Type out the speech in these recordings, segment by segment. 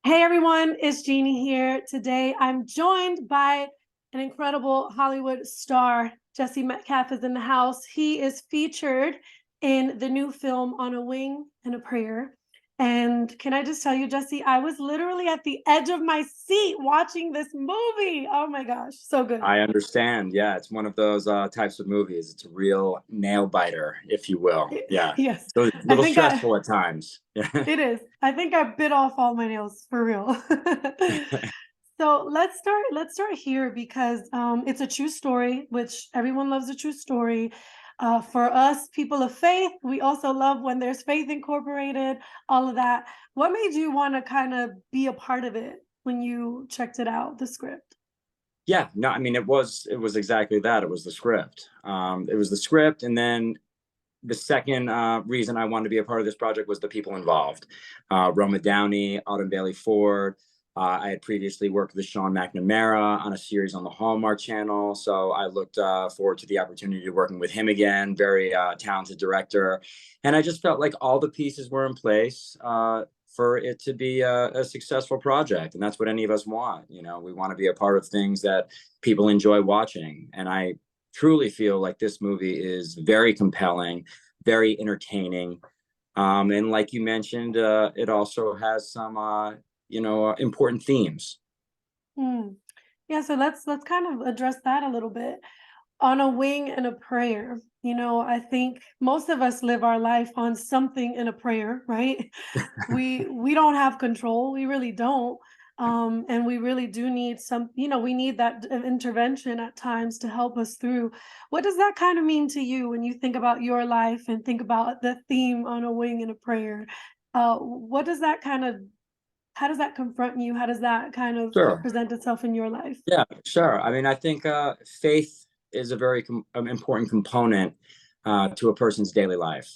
Hey everyone, it's Jeannie here. Today I'm joined by an incredible Hollywood star. Jesse Metcalfe is in the house. He is featured in the new film On a Wing and a Prayer. And can I just tell you, Jesse, I was literally at the edge of my seat watching this movie. Oh my gosh, so good. I understand. Yeah, it's one of those types of movies. It's a real nail biter, if you will. Yeah. Yes, So a I little think I stressful at times. Yeah. it is. I think I bit off all my nails for real. So let's start here because it's a true story, which everyone loves a true story. For us, people of faith, we also love when there's faith incorporated, all of that. What made you want to kind of be a part of it when you checked it out, the script? Yeah, no, I mean it was exactly that. It was the script. It was the script, and then the second reason I wanted to be a part of this project was the people involved. Roma Downey, Autumn Bailey Ford. I had previously worked with Sean McNamara on a series on the Hallmark Channel, so I looked forward to the opportunity of working with him again. Very talented director, and I just felt like all the pieces were in place for it to be a successful project, and that's what any of us want. You know, we want to be a part of things that people enjoy watching, and I truly feel like this movie is very compelling, very entertaining. And like you mentioned, it also has some, important themes. Hmm. Yeah, so let's kind of address that a little bit. On a wing and a prayer. I think most of us live our life on something in a prayer, right? We don't have control. We really don't. And we really do need we need that intervention at times to help us through. What does that kind of mean to you when you think about your life and think about the theme on a wing and a prayer? What does that kind of how does that confront you? How does that kind of Sure. present itself in your life? Yeah, sure. I mean, I think faith is a very important component to a person's daily life.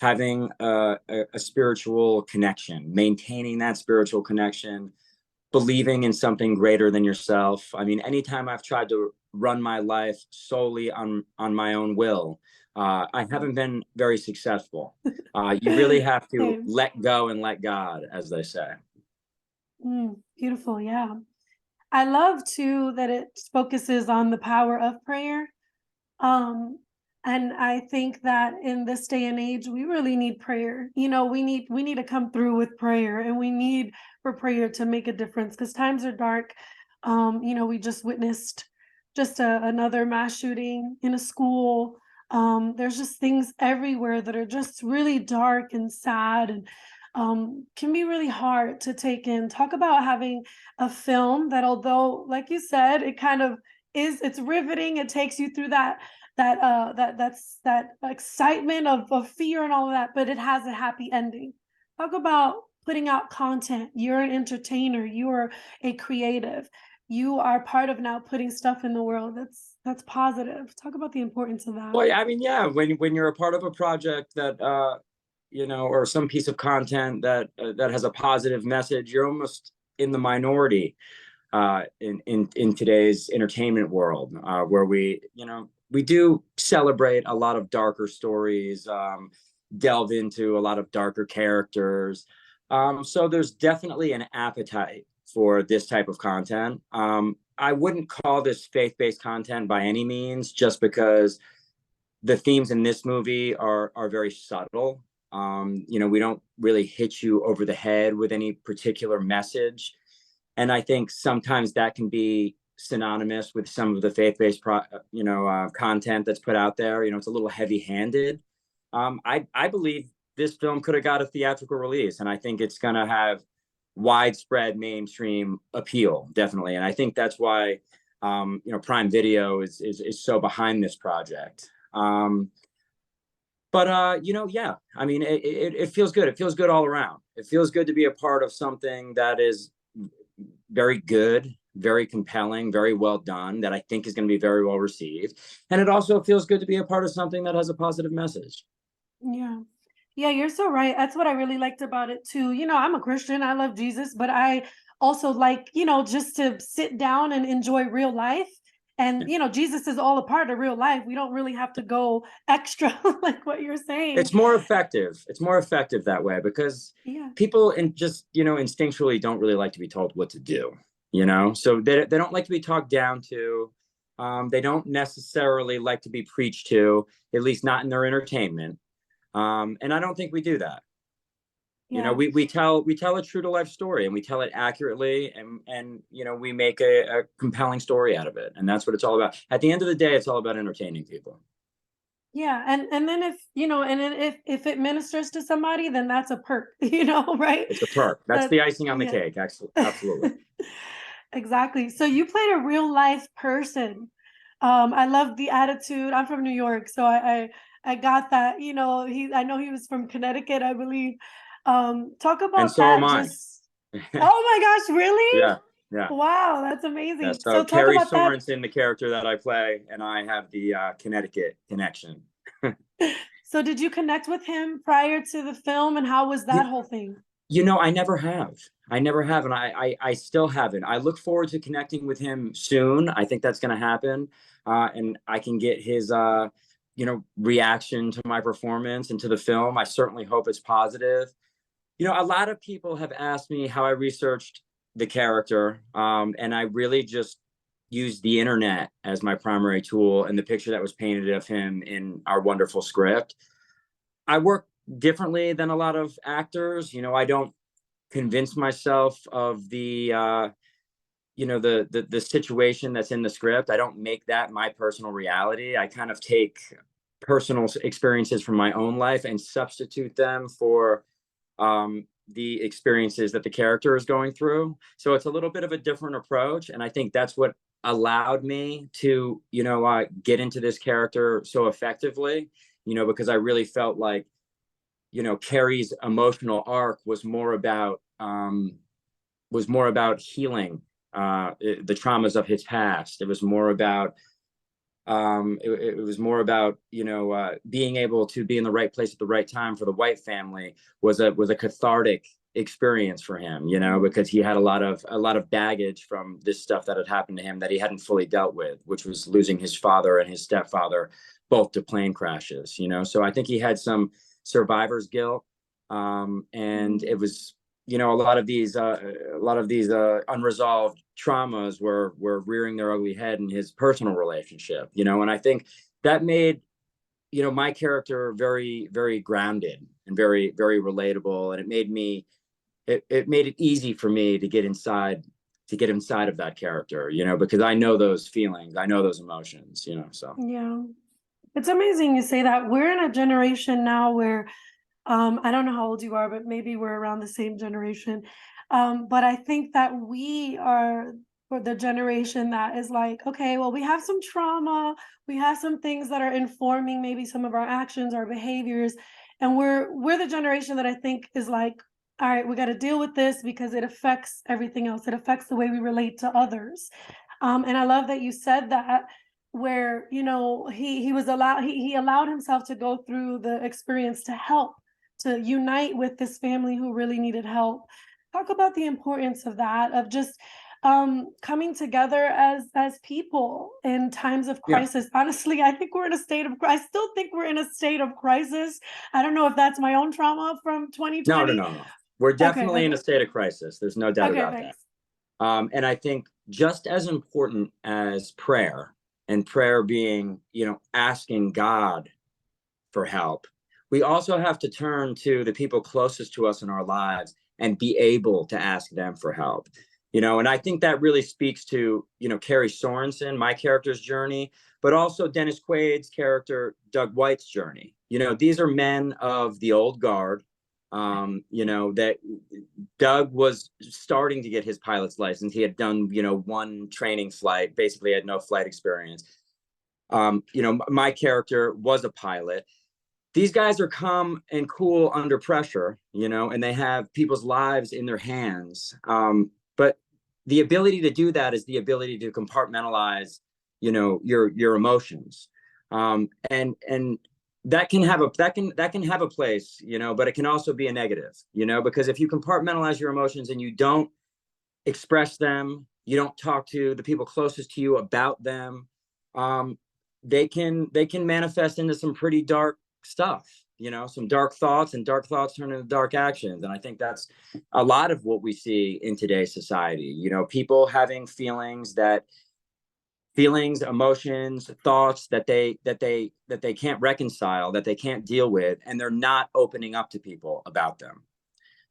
Having a spiritual connection, maintaining that spiritual connection, believing in something greater than yourself. I mean, anytime I've tried to run my life solely on my own will, I haven't been very successful. You really have to Same. let go and let God, as they say. Beautiful. Yeah. I love too that it focuses on the power of prayer. Um, and I think that in this day and age, we really need prayer. We need to come through with prayer, and we need for prayer to make a difference because times are dark. We just witnessed another mass shooting in a school. There's just things everywhere that are just really dark and sad and can be really hard to take in. Talk about having a film that, although, like you said, it kind of it's riveting. It takes you through that excitement of fear and all of that, but it has a happy ending. Talk about putting out content. You're an entertainer, you are a creative, you are part of now putting stuff in the world that's positive. Talk about the importance of that. Well, I mean, yeah, when you're a part of a project that or some piece of content that has a positive message, you're almost in the minority in today's entertainment world, where we do celebrate a lot of darker stories, delve into a lot of darker characters. So there's definitely an appetite for this type of content. I wouldn't call this faith-based content by any means, just because the themes in this movie are very subtle. We don't really hit you over the head with any particular message, and I think sometimes that can be synonymous with some of the faith-based content that's put out there. It's a little heavy-handed. I believe this film could have got a theatrical release, and I think it's going to have widespread mainstream appeal, definitely. And I think that's why Prime Video is so behind this project. But yeah, I mean, it feels good. It feels good all around. It feels good to be a part of something that is very good, very compelling, very well done, that I think is going to be very well received. And it also feels good to be a part of something that has a positive message. Yeah. Yeah, you're so right. That's what I really liked about it too. I'm a Christian. I love Jesus, but I also like, just to sit down and enjoy real life. And Jesus is all a part of real life. We don't really have to go extra like what you're saying. It's more effective. It's more effective that way because Yeah. people just, instinctually don't really like to be told what to do, so they don't like to be talked down to. They don't necessarily like to be preached to, at least not in their entertainment. And I don't think we do that. Yeah. We tell a true to life story, and we tell it accurately, and we make a compelling story out of it. And that's what it's all about. At the end of the day, it's all about entertaining people. Yeah, and then if it ministers to somebody, then that's a perk, right? It's a perk. That's That the icing on the Yeah. cake. Absolutely. Exactly. So you played a real life person. I love the attitude. I'm from New York, so I got that. I know he was from Connecticut, I believe. Talk And about so am that. I. Just Oh my gosh, really? Yeah, yeah, Wow, that's yeah. amazing. So So talk Carrie about that. Sorensen, the character that I play, and I have the Connecticut connection. So did you connect with him prior to the film, and how was that You, whole thing? I never have. I never have, and I still haven't. I look forward to connecting with him soon. I think that's going to happen, and I can get his, reaction to my performance and to the film. I certainly hope it's positive. A lot of people have asked me how I researched the character, and I really just used the internet as my primary tool and the picture that was painted of him in our wonderful script. I work differently than a lot of actors. I don't convince myself of the situation that's in the script. I don't make that my personal reality. I kind of take personal experiences from my own life and substitute them for the experiences that the character is going through. So it's a little bit of a different approach, and I think that's what allowed me to get into this character so effectively. Because I really felt like Carrie's emotional arc was more about healing the traumas of his past. It was more about it was more about being able to be in the right place at the right time for the White family was a cathartic experience for him, because he had a lot of baggage from this stuff that had happened to him that he hadn't fully dealt with, which was losing his father and his stepfather both to plane crashes. So I think he had some survivor's guilt, and it was a lot of these unresolved traumas were rearing their ugly head in his personal relationship, and I think that made my character very, very grounded and very, very relatable, and it made it easy for me to get inside of that character, because I know those feelings, I know those emotions, so. Yeah. It's amazing you say that. We're in a generation now where I don't know how old you are, but maybe we're around the same generation. But I think that we are for the generation that is like, okay, well, we have some trauma, we have some things that are informing maybe some of our actions, our behaviors, and we're the generation that I think is like, all right, we got to deal with this because it affects everything else. It affects the way we relate to others. And I love that you said that, where he was allowed he allowed himself to go through the experience to help, to unite with this family who really needed help. Talk about the importance of that, of just coming together as people in times of Yeah. crisis. Honestly, I think we're in a state of I still think we're in a state of crisis. I don't know if that's my own trauma from No, no, 2020. no, no. We're Okay, definitely in a okay. state of crisis. There's no doubt Okay, about that. thanks. And I think just as important as prayer, and prayer being, asking God for help, we also have to turn to the people closest to us in our lives and be able to ask them for help. And I think that really speaks to, Carrie Sorensen, my character's journey, but also Dennis Quaid's character, Doug White's journey. These are men of the old guard, that Doug was starting to get his pilot's license. He had done, one training flight, basically had no flight experience. My character was a pilot. These guys are calm and cool under pressure, and they have people's lives in their hands. But the ability to do that is the ability to compartmentalize, your emotions. And that can have a place, but it can also be a negative, because if you compartmentalize your emotions and you don't express them, you don't talk to the people closest to you about them, um, they can manifest into some pretty dark stuff, some dark thoughts, and dark thoughts turn into dark actions. And I think that's a lot of what we see in today's society. People having feelings, emotions, thoughts that they can't reconcile, that they can't deal with, and they're not opening up to people about them.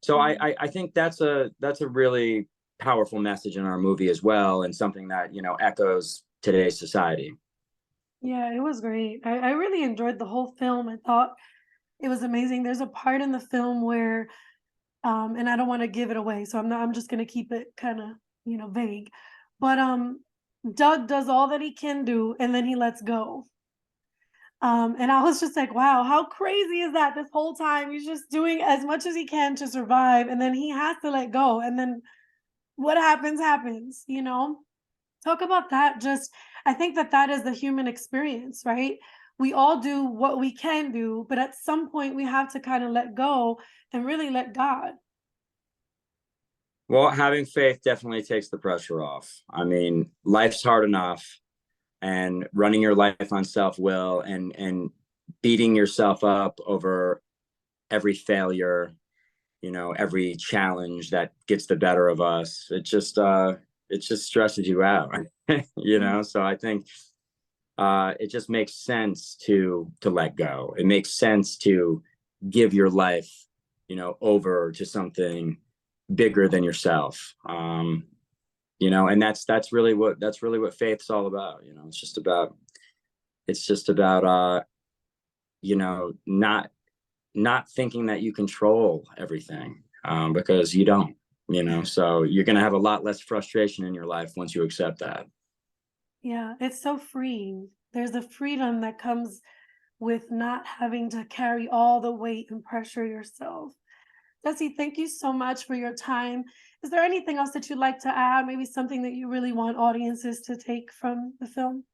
So I think that's a really powerful message in our movie as well, and something that echoes today's society. Yeah, it was great. I really enjoyed the whole film. I thought it was amazing. There's a part in the film where, and I don't want to give it away, so I'm just gonna keep it kind of, vague. But Doug does all that he can do and then he lets go. And I was just like, wow, how crazy is that? This whole time he's just doing as much as he can to survive, and then he has to let go. And then what happens, happens. Talk about that. Just, I think that that is the human experience, right? We all do what we can do, but at some point we have to kind of let go and really let God. Well, having faith definitely takes the pressure off. I mean, life's hard enough, and running your life on self-will, and beating yourself up over every failure, every challenge that gets the better of us, it just stresses you out. Mm. So I think it just makes sense to let go. It makes sense to give your life, over to something bigger than yourself. And that's really what faith's all about. It's just about not thinking that you control everything, because you don't. So you're going to have a lot less frustration in your life once you accept that. Yeah, it's so freeing. There's a freedom that comes with not having to carry all the weight and pressure yourself. Jesse, thank you so much for your time. Is there anything else that you'd like to add? Maybe something that you really want audiences to take from the film?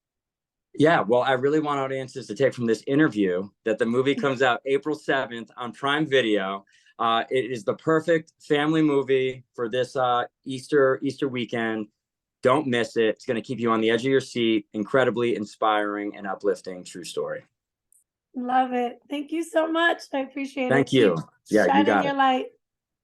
Yeah, well, I really want audiences to take from this interview that the movie comes out April 7th on Prime Video. It is the perfect family movie for this Easter weekend. Don't miss it. It's going to keep you on the edge of your seat. Incredibly inspiring and uplifting true story. Love it. Thank you so much. I appreciate it. Thank you. Keep Yeah, you shining got your it. light.